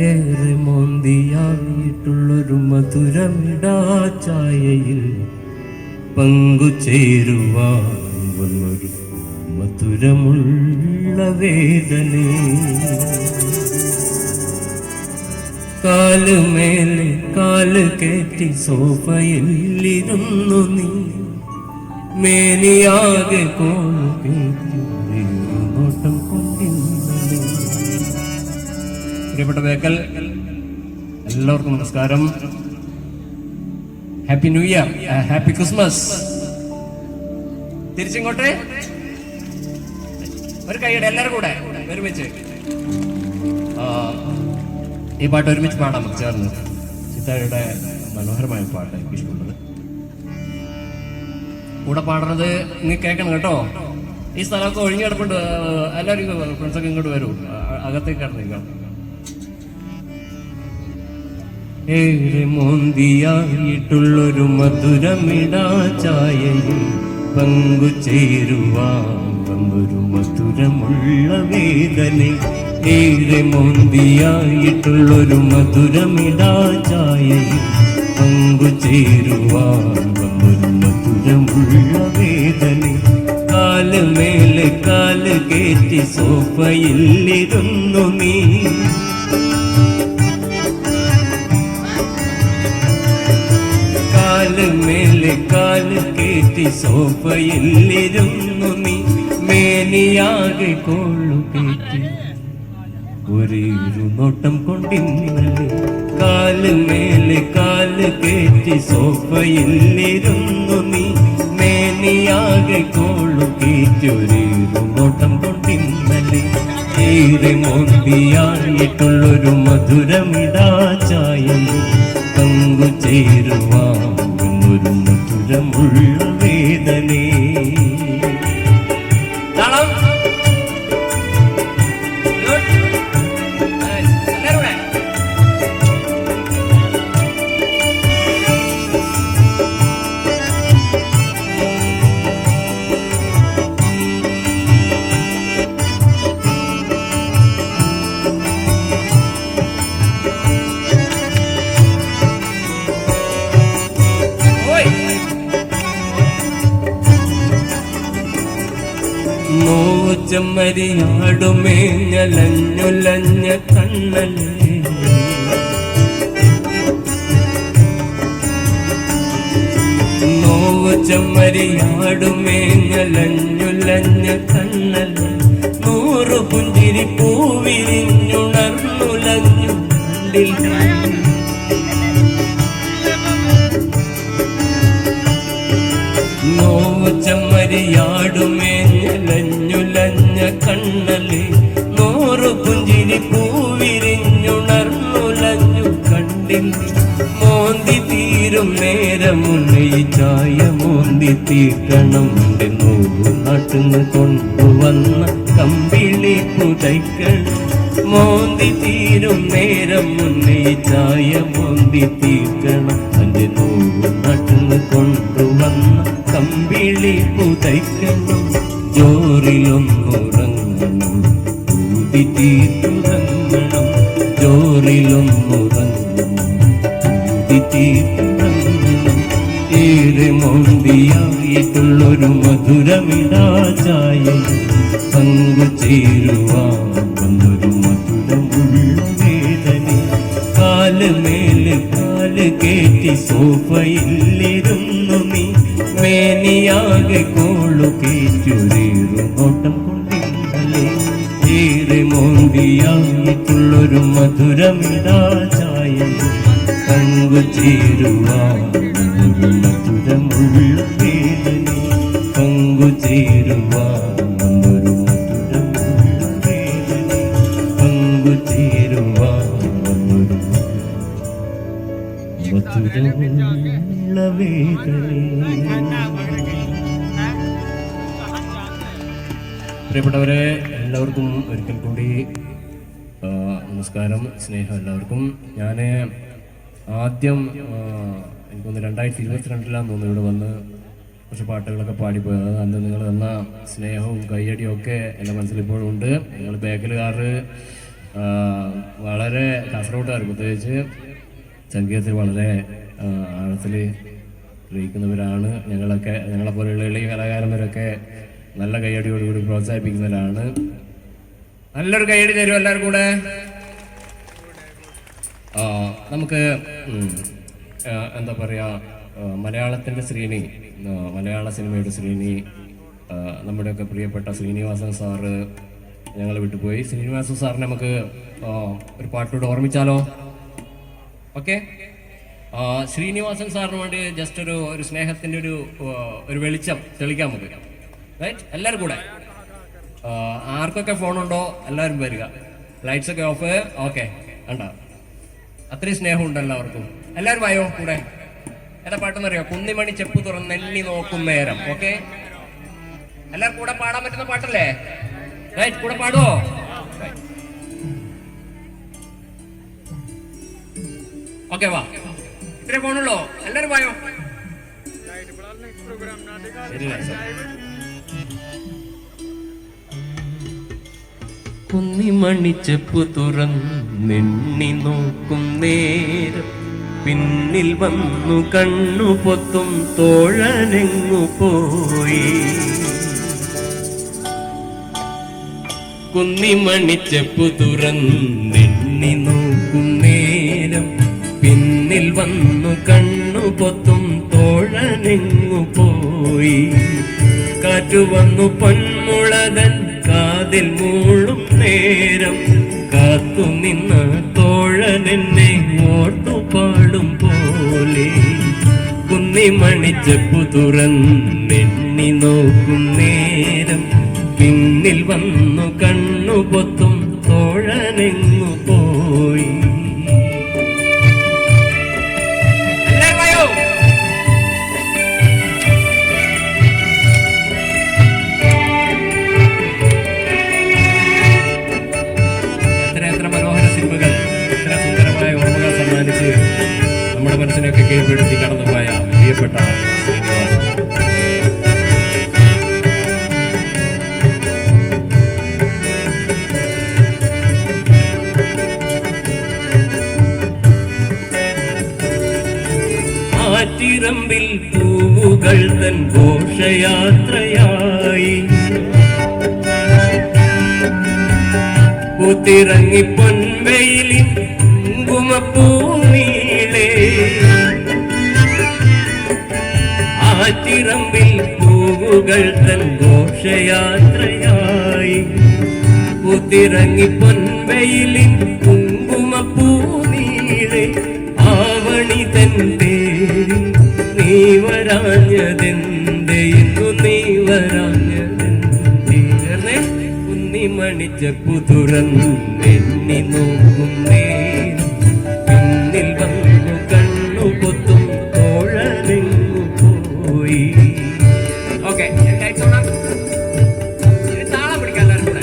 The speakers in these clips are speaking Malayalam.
ഏറെ മോന്തിയായിട്ടുള്ളൊരു മധുരമിടാ ചായയിൽ പങ്കുചേരുവാൻ വന്നൊരു മധുരമുള്ള വേദനേ. കാലുമേലെ കാല് കയറ്റി സോഫയിലിരുന്നു നീ, മേനിയാകെ കോളു കയറ്റി നോട്ടം കൊണ്ടിരുന്നു. പ്രിയപ്പെട്ട ബേക്കൽ, എല്ലാവർക്കും നമസ്കാരം. Happy new year, happy Christmas. തിരിച്ചിങ്ങോട്ടെ ഒരു കൈയുടെ എല്ലാവരും കൂടെ ഒരുമിച്ച് ഈ പാട്ട് ഒരുമിച്ച് പാടാം ചേർന്ന്. ചിത്തായുടെ മനോഹരമായ പാട്ട് എനിക്ക് ഇഷ്ടമുള്ളത്. കൂടെ പാടുന്നത് നിങ്ങൾ കേൾക്കണം കേട്ടോ. ഈ സ്ഥലമൊക്കെ ഒഴിഞ്ഞു കിടപ്പുണ്ട്. എല്ലാവരും ഫ്രണ്ട്സൊക്കെ ഇങ്ങോട്ട് വരൂ, അകത്തേക്ക് കിടന്നിരിക്കണം. ഏറെ മോന്തിയായിട്ടുള്ളൊരു മധുരമിടാ ചായയിൽ പങ്കുചേരുവാൻ വന്നൊരു മധുരമുള്ള വേദന. ഏറെ മോന്തിയായിട്ടുള്ളൊരു മധുരമിടാ ചായയിൽ പങ്കുചേരുവാൻ വന്നൊരു മധുരമുള്ള വേദന. കാല് മേലെ കാല് കയറ്റി സോഫയിലിരുന്നു നീ, കാല് മേലെ കാല് കയറ്റി സോഫയിലിരുന്നു നീ, മേനിയാകെ കോളു കയറ്റി ഒരേരു നോട്ടം കൊണ്ടിന്നലെ. കാല് മേലെ കാല് കയറ്റി സോഫയിലിരുന്നു നീ, മേനിയാകെ കോളു കയറ്റി ഒരേരു നോട്ടം കൊണ്ടിന്നലെ. ഏറെ മോന്തിയായിട്ടുള്ളൊരു മധുരമിടാ ചായയിൽ പങ്കുചേരുവാൻ ഒരു മധുരമുള്ള വേദനേ. നോച്ചമ്മരിയാടുമേഞ്ഞലഞ്ഞുലഞ്ഞ കണ്ണല്ലേ, നോച്ചമ്മരിയാടുമേഞ്ഞലഞ്ഞുലഞ്ഞ കണ്ണല്ലേ. 100 പുഞ്ചിരി പൂവിരിഞ്ഞുണർന്നുലഞ്ഞു കണ്ടില്ല, നോച്ചമ്മരിയാടുമേഞ്ഞലഞ്ഞുലഞ്ഞ കണ്ണല്ലേ. 100 പുഞ്ചിരി പൂവിരിഞ്ഞുണർന്നുലഞ്ഞു കണ്ടില്ല. മോന്തി തീരും നേരമുന്നേ ചായ മോന്തി തീർക്കണം. എന്റെ നോവു നാട്ടിന്ന് കൊണ്ടുവന്ന കമ്പിളി പുതയ്ക്കണം. മോന്തി തീരും നേരം മുന്നേ ചായ മോന്തി തീർക്കണം. എന്റെ നോവു നാട്ടിന്ന് കൊണ്ടുവന്ന കമ്പിളി പുതയ്ക്കണം. ജോറിലൊന്നുറങ്ങണം, ഊതി തീർത്തുറങ്ങണം. ജോറിലൊന്നുറങ്ങണം, ഊതി തീർത്തുറങ്ങണം. ഏറെ മോന്തിയായിട്ടുള്ളൊരു മധുരമിടാ ചായയിൽ പങ്കുചേരുവാൻ വന്നൊരു മധുരമുള്ള വേദന. കാല് മേലെ കാല് കയറ്റി സോഫയിലിരുന്നു നീ, മേനിയാകെ കോളു കയറ്റൊരേറു നോട്ടം കൊണ്ടിന്നലെ. ഏറെ മോന്തിയായിട്ടുള്ളൊരു മധുരമിടാ ചായയിൽ പങ്കുചേരുവാൻ ഒരു മധുരമുള്ള വേദന. പങ്കുചേരുവാൻ ഒരു മധുരമുള്ള വേദന. പങ്കുചേരുവാൻ ഒരു മധുരമുള്ള വേദന. പ്രിയപ്പെട്ടവരെ, എല്ലാവർക്കും ഒരിക്കൽ കൂടി നമസ്കാരം, സ്നേഹം എല്ലാവർക്കും. ഞാൻ ആദ്യം എനിക്കൊന്ന് 2022 തോന്നുന്നു ഇവിടെ വന്ന് കുറച്ച് പാട്ടുകളൊക്കെ പാടിപ്പോയത്. അന്ന് നിങ്ങൾ തന്ന സ്നേഹവും കയ്യടിയും ഒക്കെ എൻ്റെ മനസ്സിലിപ്പോഴും ഉണ്ട്. നിങ്ങൾ ബേക്കലുകാർ വളരെ കാസർഗോട്ടുകാർ പ്രത്യേകിച്ച് സംഗീതത്തിൽ വളരെ ആഴത്തിൽ ഗ്രഹിക്കുന്നവരാണ്. ഞങ്ങളെപ്പോലെയുള്ള എളിയ കലാകാരന്മാരൊക്കെ നല്ല കൈയടിയോടുകൂടി പ്രോത്സാഹിപ്പിക്കുന്നവരാണ്. നല്ലൊരു കൈയടി തരും എല്ലാവരും കൂടെ. നമുക്ക് എന്താ പറയുക, മലയാളത്തിൻ്റെ ശ്രീനി, മലയാള സിനിമയുടെ ശ്രീനി, നമ്മുടെയൊക്കെ പ്രിയപ്പെട്ട ശ്രീനിവാസൻ സാറ് ഞങ്ങൾ വിട്ടുപോയി. ശ്രീനിവാസൻ സാറിനെ നമുക്ക് ഒരു പാട്ടിലൂടെ ഓർമ്മിച്ചാലോ? ഓക്കെ, ശ്രീനിവാസൻ സാറിന് വേണ്ടി ജസ്റ്റ് ഒരു സ്നേഹത്തിൻ്റെ ഒരു വെളിച്ചം തെളിക്കാൻ നമുക്ക്. റൈറ്റ്, എല്ലാവരും കൂടെ. ആർക്കൊക്കെ ഫോണുണ്ടോ എല്ലാവരും വരിക. ലൈറ്റ്സ് ഒക്കെ ഓഫ്. ഓക്കെ, കണ്ട അത്രയും സ്നേഹമുണ്ട് എല്ലാവർക്കും. എല്ലാവരും വായോ കൂടെ. ഏതാ പാട്ടെന്ന് അറിയോ? കുന്നിമണി ചെപ്പ് തുറന്നെണ്ണി നോക്കും നേരം. ഓക്കെ, എല്ലാവരും കൂടെ പാടാൻ പറ്റുന്ന പാട്ടല്ലേ? റൈറ്റ്, കൂടെ പാടുവോ? ഓക്കെ, വാ. ഇത്രേ ഫോണുള്ളോ? എല്ലാവരും വായോ. കുന്നിമണിച്ചെപ്പു തുറന്നെണ്ണി നോക്കും നേരം പിന്നിൽ വന്നു കണ്ണു പൊത്തും തോഴനെങ്ങു പോയി. കുന്നിമണിച്ചെപ്പു തുറന്നെണ്ണി നോക്കും നേരം പിന്നിൽ വന്നു കണ്ണു പൊത്തും തോഴനെങ്ങു പോയി. കാറ്റു വന്നു പൊന്മുളകൻ കാതിൽ മൂളും നേരം കാത്തു നിന്ന തോഴനെന്നെ ഓട്ടുപാടും പോലെ. കുന്നിമണിച്ചെപ്പു തുറന്നെണ്ണി നോക്കും നേരം പിന്നിൽ വന്നു കണ്ണു പൊത്തും തോഴനെങ്ങു പോയി. നമ്മുടെ മനസ്സിനൊക്കെ കീഴ്പ്പെടുത്തി കടന്നുപോയ പ്രിയപ്പെട്ട ആറ്റിറമ്പിൽ പൂവുകൾ തൻ ഘോഷയാത്രയായി പൂത്തിറങ്ങി പൊൻവെയിലിൻ കുങ്കുമപ്പൂനീളെ. ആറ്റിറമ്പിൽ പൂവുകൾ തൻ ഘോഷയാത്രയായി പൂത്തിറങ്ങി പൊൻവെയിലിൻ കുങ്കുമപ്പൂനീളെ. ആവണി തൻ പേരിൽ നീ വരാഞ്ഞതെന്തേ, ഇന്നു നീ വരാഞ്ഞതെന്തേ. കുന്നിമണിച്ചെപ്പു തുറന്നെണ്ണി നോക്കും നേരം പിന്നിൽ വന്നു കണ്ണു പൊത്തും തോഴനെങ്ങു പോയി. ഓക്കെ, താളം പിടിക്കാൻ എല്ലാവരും കൂടെ.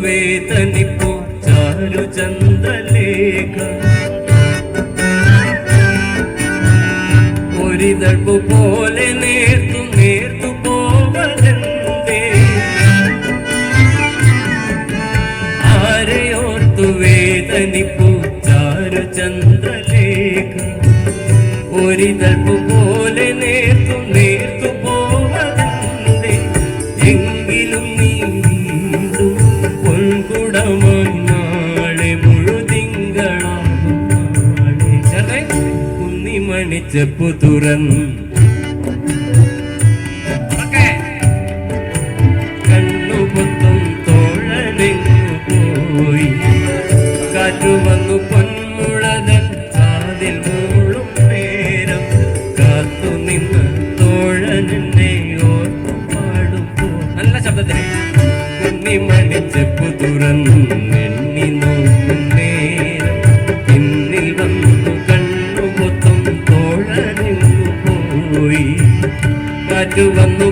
വേദനിപ്പോ ചാരുചന്ദ്രലേഖ ഒരിതൾപ്പു പോലെ നേർത്തു നേർത്തു പോവതെന്തേ. ആരെയോർത്തു വേദനിപ്പോ ചാരുചന്ദ്രലേഖ ഒരിതൾപ്പു പോലെ നേർത്തു നേർത്തു പോവതെന്തേ. എങ്കിലും നീ നാളെ മുഴുതിങ്കളാകും നാളെ. കുന്നിമണിച്ചെപ്പു തുറന്നു കണ്ണു പൊത്തും തോഴനെങ്ങു പോയി. കാറ്റു വന്നു പൊന്മുളകൻ കാതിൽ മൂളും നേരം കാത്തു നിന്ന് തോഴനെന്നെ ഓർത്തു പാടും ശബ്ദത്തിന് കുഞ്ഞിമണിച്ചെപ്പു തുറന്നെണ്ണി നോക്കുന്നേരം പിന്നിൽ വന്നു കണ്ണു മൊത്തം തോഴനിന്നു പോയി കാറ്റു വന്നു